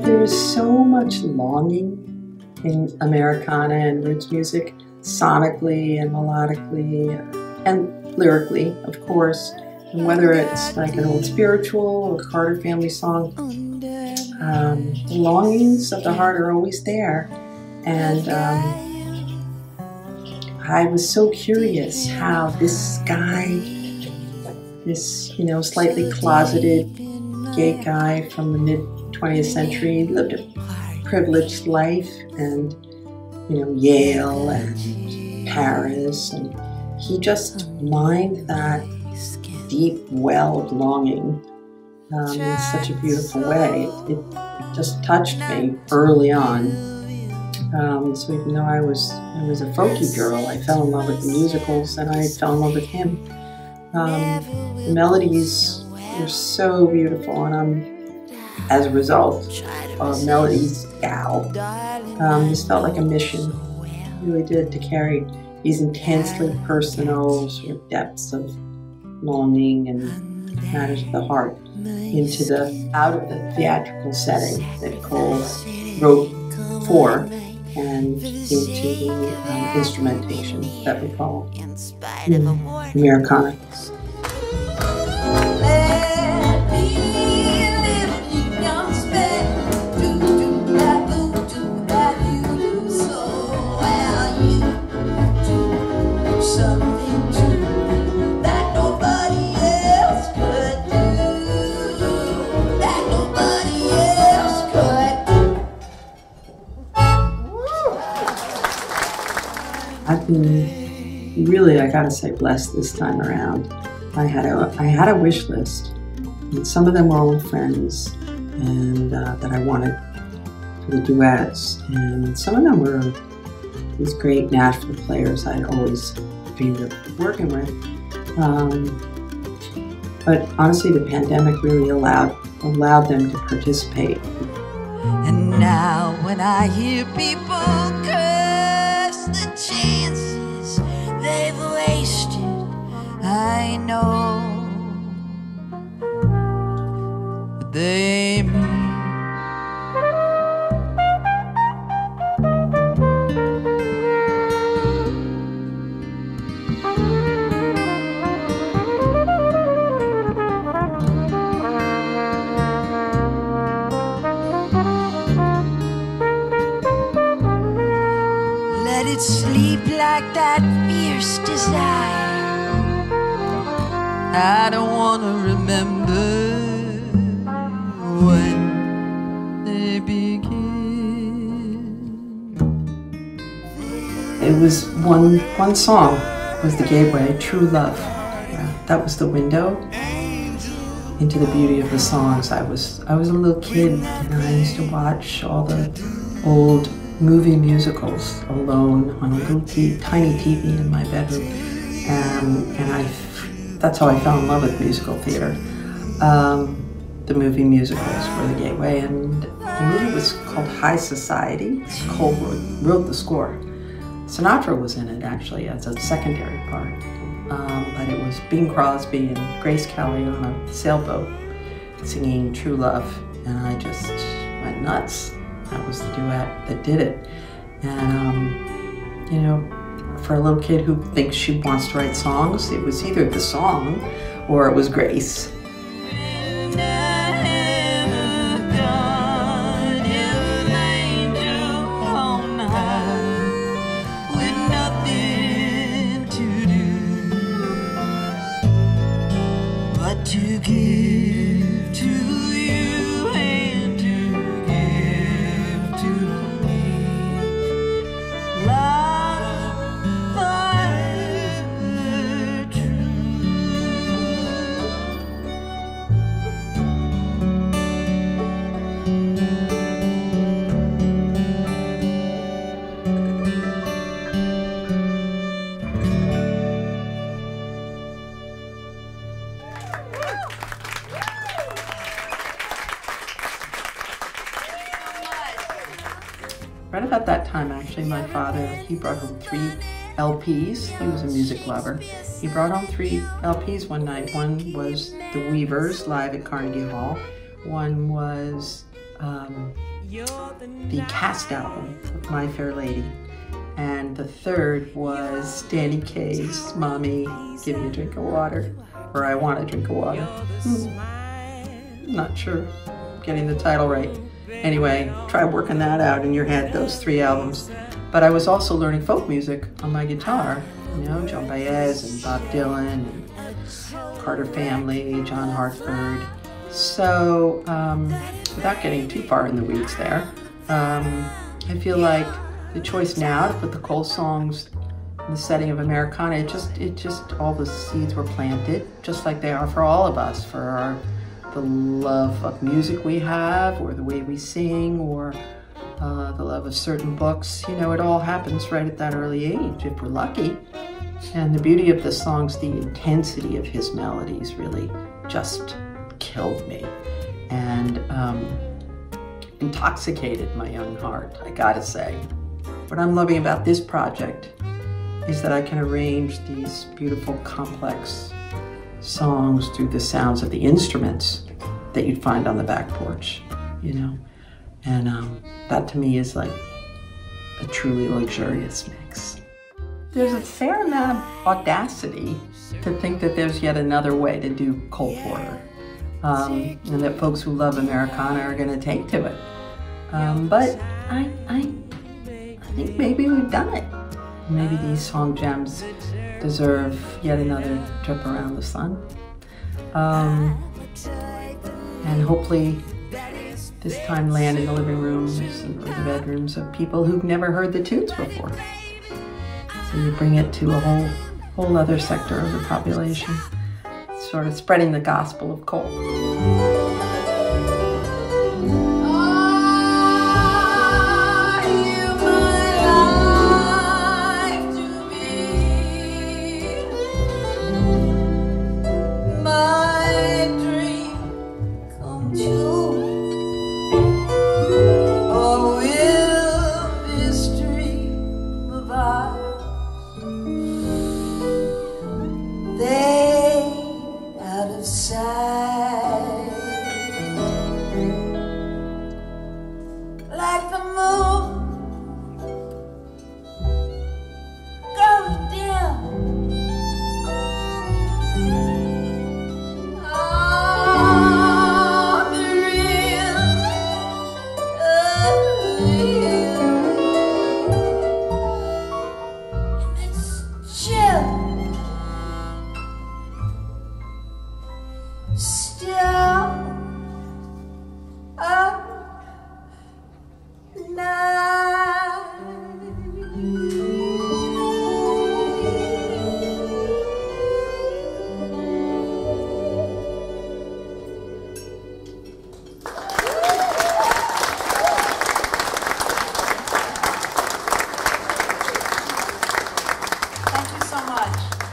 there is so much longing in Americana and roots music, sonically and melodically and lyrically, of course. And whether it's like an old spiritual or Carter family song, the longings of the heart are always there. And I was so curious how this guy, this, you know, slightly closeted gay guy from the mid-20th century, lived a privileged life, and, you know, Yale and Paris, and he just mined that deep well of longing in such a beautiful way. It just touched me early on. So even though I was a folky girl, I fell in love with the musicals, and I fell in love with him. The melodies were so beautiful, and I'm, as a result, a melodies gal. This felt like a mission, it really did, to carry these intensely personal sort of depths of longing and matters of the heart out of the theatrical setting that Cole wrote for, and into the instrumentation that we call Americana. I've been really, I gotta say, blessed this time around. I had a wish list, and some of them were old friends, and that I wanted for the duets, and some of them were these great Nashville players I'd always dreamed of working with. But honestly, the pandemic really allowed them to participate. And now when I hear people curse the chances they've wasted, I know what they mean. Let it sleep like that fierce desire. I don't want to remember when they begin. It was one song was the gateway, True Love. That was the window into the beauty of the songs. I was a little kid, and I used to watch all the old movie musicals alone on a little tiny TV in my bedroom, and that's how I fell in love with musical theater. The movie musicals were the gateway, and the movie was called High Society. Cole wrote the score. Sinatra was in it, actually, as a secondary part, but it was Bing Crosby and Grace Kelly on a sailboat singing True Love, and I just went nuts. That was the duet that did it. And, you know, for a little kid who thinks she wants to write songs, it was either the song or it was Grace. To give to you and to give to me, love forever true. Right about that time, actually, my father, he brought home 3 LPs. He was a music lover. He brought home 3 LPs one night. One was The Weavers live at Carnegie Hall. One was the cast album of My Fair Lady. And the third was Danny Kaye's Mommy, Give Me a Drink of Water, or I Want a Drink of Water. Not sure I'm getting the title right. Anyway, try working that out in your head, those 3 albums. But I was also learning folk music on my guitar, you know, Joan Baez and Bob Dylan and Carter Family, John Hartford. So without getting too far in the weeds there, I feel like the choice now to put the Cole songs in the setting of Americana, it just all the seeds were planted, just like they are for all of us, for the love of music we have, or the way we sing, or the love of certain books. You know, it all happens right at that early age, if we're lucky. And the beauty of the songs, the intensity of his melodies really just killed me and intoxicated my young heart, I gotta say. What I'm loving about this project is that I can arrange these beautiful, complex songs through the sounds of the instruments that you'd find on the back porch, you know? And that to me is like a truly luxurious mix. There's a fair amount of audacity to think that there's yet another way to do Cole Porter, and that folks who love Americana are going to take to it. But I think maybe we've done it. Maybe these song gems deserve yet another trip around the sun. And hopefully this time land in the living rooms or the bedrooms of people who've never heard the tunes before. So you bring it to a whole other sector of the population, sort of spreading the gospel of Cole. Thank you so much.